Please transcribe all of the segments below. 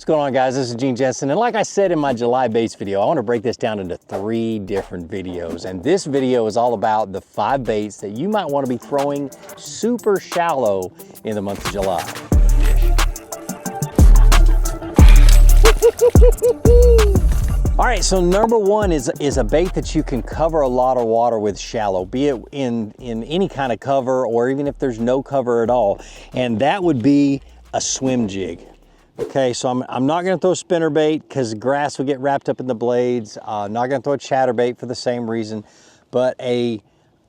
What's going on, guys? This is Gene Jensen, and like I said in my July baits video, I want to break this down into 3 different videos. And this video is all about the 5 baits that you might want to be throwing super shallow in the month of July. All right, so number 1 is a bait that you can cover a lot of water with shallow, be it in any kind of cover or even if there's no cover at all. And that would be a swim jig. Okay, so I'm not gonna throw a spinnerbait because grass will get wrapped up in the blades. I'm not gonna throw a chatterbait for the same reason, but a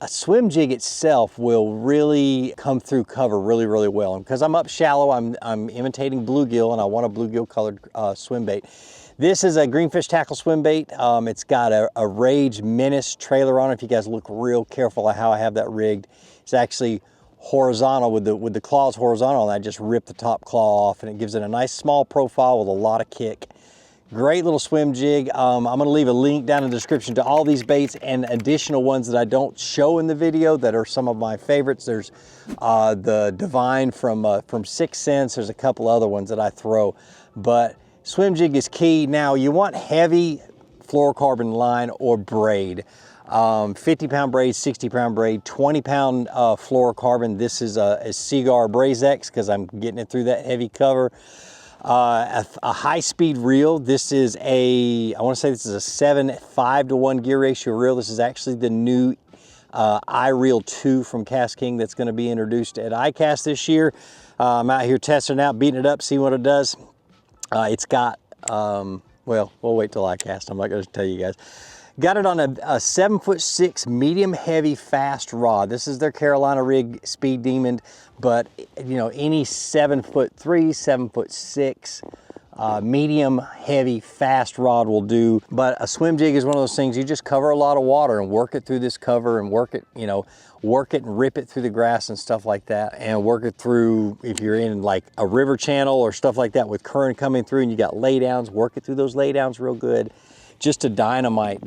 swim jig itself will really come through cover really well. And because I'm up shallow, I'm imitating bluegill, and I want a bluegill colored swim bait. This is a greenfish tackle swim bait. It's got a Rage Menace trailer on it. If you guys look real careful at how I have that rigged, it's actually horizontal with the claws horizontal, and I just rip the top claw off, and it gives it a nice small profile with a lot of kick. Great little swim jig. I'm gonna leave a link down in the description to all these baits and additional ones that I don't show in the video that are some of my favorites. There's the Divine from 6 Cents. There's a couple other ones that I throw, but swim jig is key. Now you want heavy fluorocarbon line or braid. 50-pound braid, 60-pound braid, 20-pound fluorocarbon. This is a Seaguar Braze X because I'm getting it through that heavy cover. A high-speed reel. This is I want to say this is a 7:5-to-1 gear ratio reel. This is actually the new iReel 2 from Cast King that's going to be introduced at iCast this year. I'm out here testing it out, beating it up, see what it does. It's got, well, we'll wait till iCast. I'm not going to tell you guys. Got it on a 7'6" medium heavy fast rod. This is their Carolina rig Speed Demon, but you know, any 7'3", 7'6", medium heavy fast rod will do. But a swim jig is one of those things you just cover a lot of water and work it through this cover and work it, you know, work it and rip it through the grass and stuff like that, and work it through if you're in like a river channel or stuff like that with current coming through and you got laydowns, work it through those laydowns real good. Just a dynamite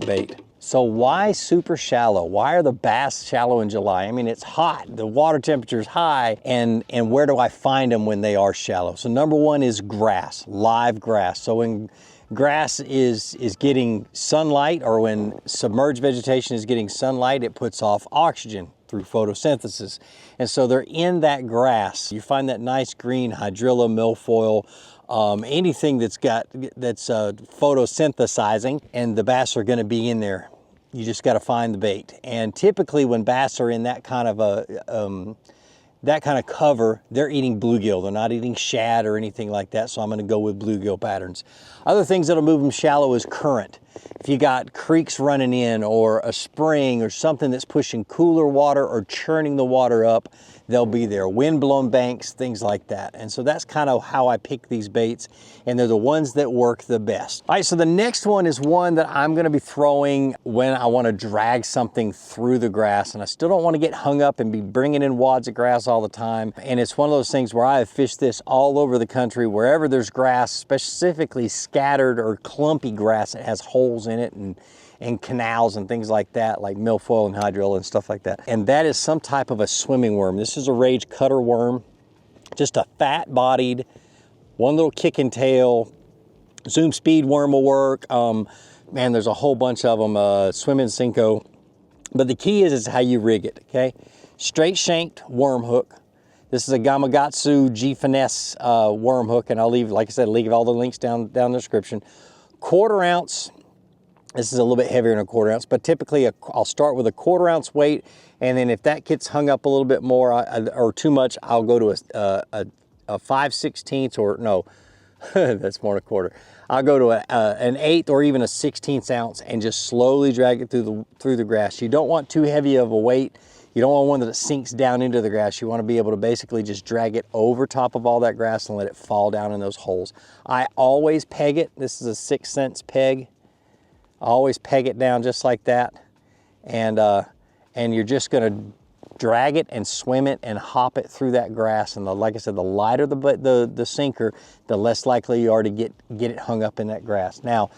bait. So why super shallow? Why are the bass shallow in July? I mean, it's hot, the water temperature is high, and where do I find them when they are shallow? So number 1 is grass, live grass. So when grass is getting sunlight, or when submerged vegetation is getting sunlight, it puts off oxygen through photosynthesis. And so they're in that grass. You find that nice green hydrilla, milfoil, anything that's photosynthesizing, and the bass are going to be in there. You just got to find the bait. And typically when bass are in that kind of cover, they're eating bluegill. They're not eating shad or anything like that, so I'm going to go with bluegill patterns. Other things that'll move them shallow is current. If you got creeks running in, or a spring, or something that's pushing cooler water or churning the water up, they'll be there. Wind-blown banks, things like that. And so that's kind of how I pick these baits, and they're the ones that work the best. All right, so the next one is one that I'm gonna be throwing when I wanna drag something through the grass, and I still don't wanna get hung up and be bringing in wads of grass all the time. And it's one of those things where I have fished this all over the country, wherever there's grass, specifically scattered or clumpy grass that has holes in it, and canals and things like that, like milfoil and hydrilla and stuff like that. And that is some type of a swimming worm. This is a Rage cutter worm, just a fat-bodied, one little kick and tail. Zoom speed worm will work. Man, there's a whole bunch of them, swimming Cinco. But the key is how you rig it, okay? Straight shanked worm hook. This is a Gamakatsu G Finesse worm hook, and I'll leave, like I said, leave all the links down in the description. 1/4 ounce. This is a little bit heavier than a 1/4 ounce, but typically I'll start with a 1/4 ounce weight, and then if that gets hung up a little bit more or too much, I'll go to a 5/16, or no, that's more than a 1/4. I'll go to an 1/8 or even a 1/16 ounce and just slowly drag it through the grass. You don't want too heavy of a weight. You don't want one that sinks down into the grass. You want to be able to basically just drag it over top of all that grass and let it fall down in those holes. I always peg it. This is a 6 cents peg. I always peg it down just like that, and you're just going to drag it and swim it and hop it through that grass. And like I said, the lighter the sinker, the less likely you are to get it hung up in that grass. Now,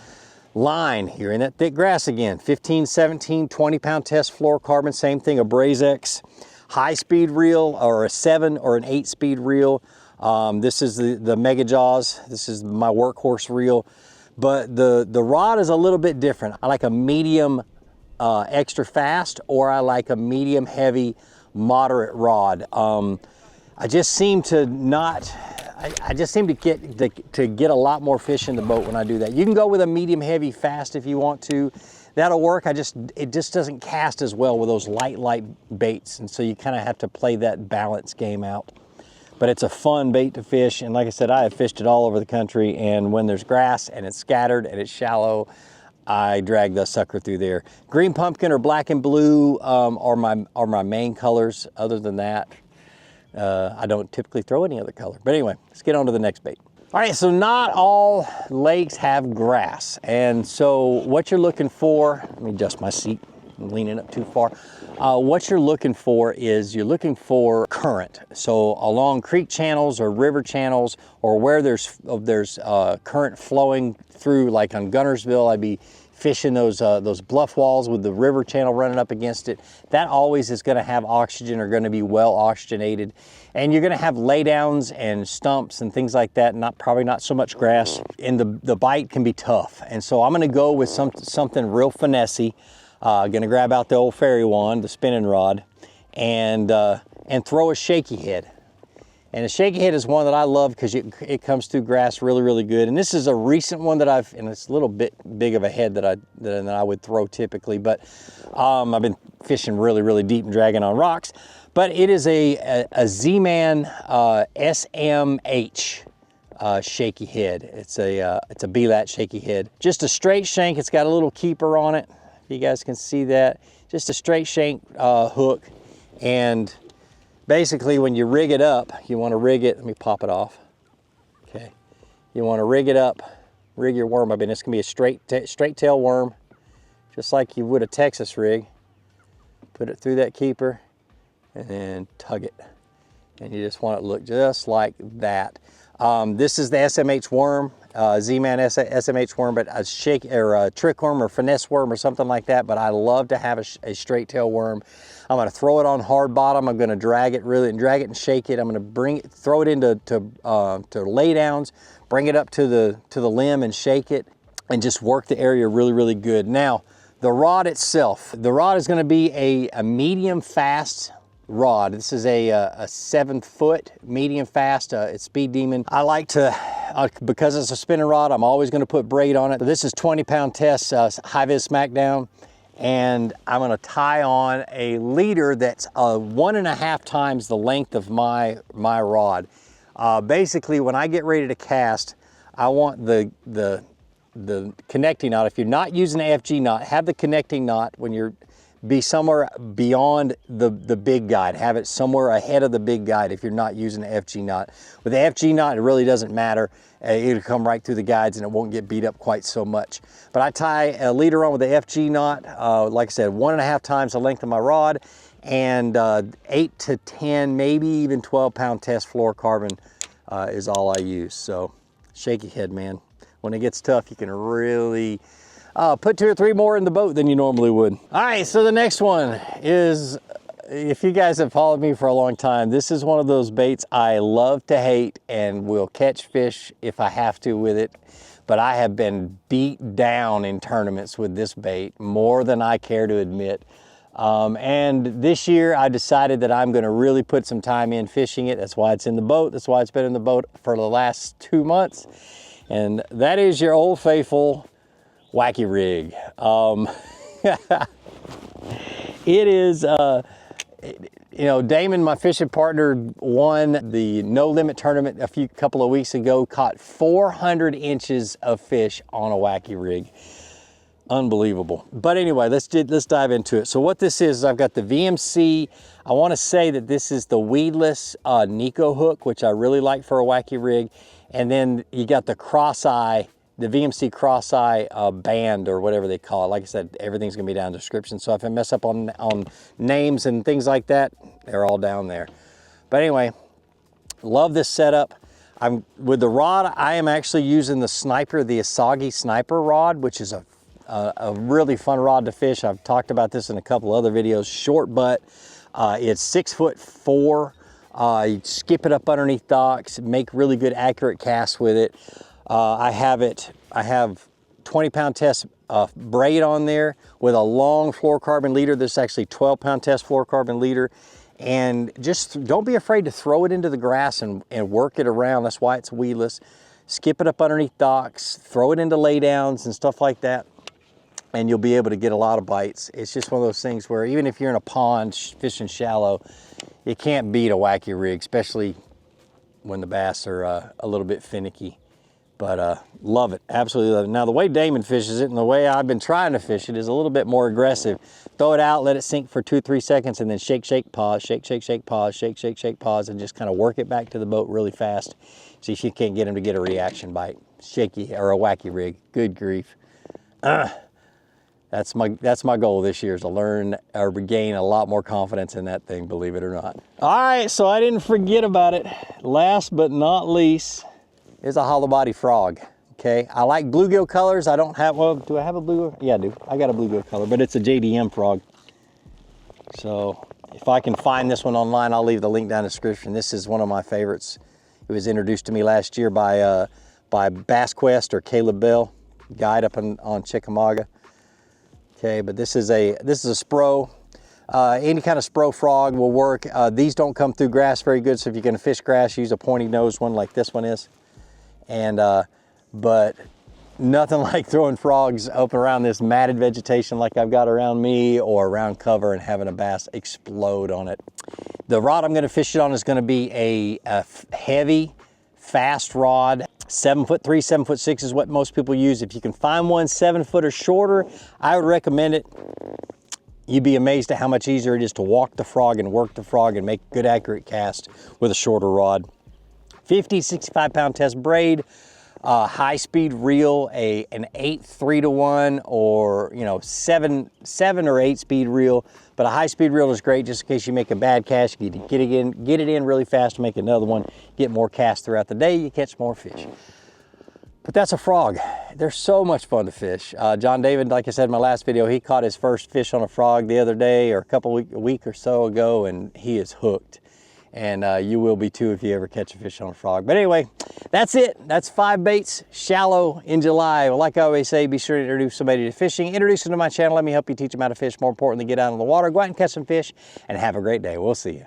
line, you're in that thick grass again. 15, 17, 20-pound test fluorocarbon, same thing, a Braze X. High-speed reel, or a 7 or an 8-speed reel. This is the MegaJaws. This is my workhorse reel. But the rod is a little bit different. I like a medium extra fast, or I like a medium heavy moderate rod. I just seem to not, I just seem to get a lot more fish in the boat when I do that. You can go with a medium heavy fast if you want to. That'll work. It just doesn't cast as well with those light baits, and so you kind of have to play that balance game out. But it's a fun bait to fish, and like I said, I have fished it all over the country, and when there's grass and it's scattered and it's shallow, I drag the sucker through there. Green pumpkin or black and blue are my main colors. Other than that, I don't typically throw any other color. But anyway, let's get on to the next bait. All right, so not all lakes have grass. And so what you're looking for, let me adjust my seat, I'm leaning up too far. What you're looking for is you're looking for current. So along creek channels or river channels, or where there's current flowing through, like on Gunnersville, I'd be fishing those bluff walls with the river channel running up against it. That always is gonna have oxygen, or gonna be well oxygenated. And you're gonna have laydowns and stumps and things like that, probably not so much grass. And the bite can be tough. And so I'm gonna go with something real finessey. Gonna grab out the old fairy wand, the spinning rod, and throw a shaky head. And a shaky head is one that I love because it comes through grass really, really good. And this is a recent one that and it's a little bit big of a head that I would throw typically, but I've been fishing really, really deep and dragging on rocks. But it is a Z-Man SMH shaky head. It's a B-lat shaky head. Just a straight shank. It's got a little keeper on it. If you guys can see that, just a straight shank hook. And basically, when you rig it up, you want to rig it. Let me pop it off. Okay, you want to rig it up, rig your worm up, and it's gonna be a straight tail worm, just like you would a Texas rig. Put it through that keeper, and then tug it, and you just want it to look just like that. This is the SMH Worm, Z-Man SMH Worm, but a shake or a trick worm or finesse worm or something like that. But I love to have a straight tail worm. I'm going to throw it on hard bottom. I'm going to drag it and shake it. I'm going to throw it into to lay downs, bring it up to the limb and shake it, and just work the area really, really good. Now, the rod itself, the rod is going to be a medium fast rod. This is a 7 foot medium fast. It's Speed Demon. I like to, because it's a spinning rod, I'm always going to put braid on it. This is 20-pound test high vis smackdown, and I'm going to tie on a leader that's 1.5 times the length of my rod. Basically, when I get ready to cast, I want the connecting knot. If you're not using an FG knot, have the connecting knot when you're be somewhere beyond the big guide. Have it somewhere ahead of the big guide if you're not using an FG knot. With the FG knot, it really doesn't matter. It'll come right through the guides and it won't get beat up quite so much. But I tie a leader on with the FG knot, like I said, 1.5 times the length of my rod, and 8 to 10, maybe even 12-pound test fluorocarbon is all I use. So shaky head, man. When it gets tough, you can really put 2 or 3 more in the boat than you normally would. All right, so the next one is, if you guys have followed me for a long time, this is one of those baits I love to hate and will catch fish if I have to with it. But I have been beat down in tournaments with this bait more than I care to admit. And this year I decided that I'm gonna really put some time in fishing it. That's why it's in the boat. That's why it's been in the boat for the last 2 months. And that is your old faithful wacky rig. It is, you know, Damon, my fishing partner, won the No Limit tournament a couple of weeks ago, caught 400 inches of fish on a wacky rig. Unbelievable. But anyway, let's dive into it. So what this is I've got the VMC. I want to say that this is the weedless Nico hook, which I really like for a wacky rig. And then you got the cross-eye, the VMC cross-eye band, or whatever they call it. Like I said, everything's gonna be down in the description. So if I mess up on names and things like that, they're all down there. But anyway, love this setup. With the rod, I am actually using the Sniper, the Asagi Sniper rod, which is a really fun rod to fish. I've talked about this in a couple other videos. Short butt. It's 6'4" You skip it up underneath docks, make really good accurate casts with it. I have 20-pound test braid on there with a long fluorocarbon leader. This is actually 12-pound test fluorocarbon leader. And just don't be afraid to throw it into the grass and work it around. That's why it's weedless. Skip it up underneath docks, throw it into laydowns and stuff like that, and you'll be able to get a lot of bites. It's just one of those things where even if you're in a pond fishing shallow, you can't beat a wacky rig, especially when the bass are a little bit finicky. But love it, absolutely love it. Now the way Damon fishes it and the way I've been trying to fish it is a little bit more aggressive. Throw it out, let it sink for 2 or 3 seconds, and then shake, shake, pause, shake, shake, shake, pause, shake, shake, shake, pause, and just kind of work it back to the boat really fast. See if you can't get him to get a reaction bite. Shaky, or a wacky rig, good grief. That's my goal this year, is to learn or regain a lot more confidence in that thing, believe it or not. All right, so I didn't forget about it. Last but not least is a hollow body frog. Okay, I like bluegill colors. I don't have, well, do I have a bluegill? Yeah, I do. I got a bluegill color, but it's a JDM frog. So if I can find this one online, I'll leave the link down in the description. This is one of my favorites. It was introduced to me last year by Bass Quest or Caleb Bell, guide up on Chickamauga. Okay, but this is a spro. Any kind of spro frog will work. These don't come through grass very good, so if you're gonna fish grass, use a pointy nose one like this one is. And but nothing like throwing frogs up around this matted vegetation like I've got around me, or around cover and having a bass explode on it. The rod I'm gonna fish it on is gonna be a heavy, fast rod. 7'3", 7'6" is what most people use. If you can find one 7 foot or shorter, I would recommend it. You'd be amazed at how much easier it is to walk the frog and work the frog and make good accurate cast with a shorter rod. 50, 65-pound test braid, high-speed reel, an 8 3-to-1, or 7 or 8 speed reel. But a high-speed reel is great just in case you make a bad cast. You get it in really fast to make another one. Get more casts throughout the day. You catch more fish. But that's a frog. They're so much fun to fish. John David, like I said in my last video, he caught his first fish on a frog the other day, or a week or so ago, and he is hooked. And you will be too if you ever catch a fish on a frog. But anyway, that's it. That's 5 baits, shallow in July. Well, like I always say, be sure to introduce somebody to fishing. Introduce them to my channel. Let me help you teach them how to fish. More importantly, get out on the water, go out and catch some fish, and have a great day. We'll see you.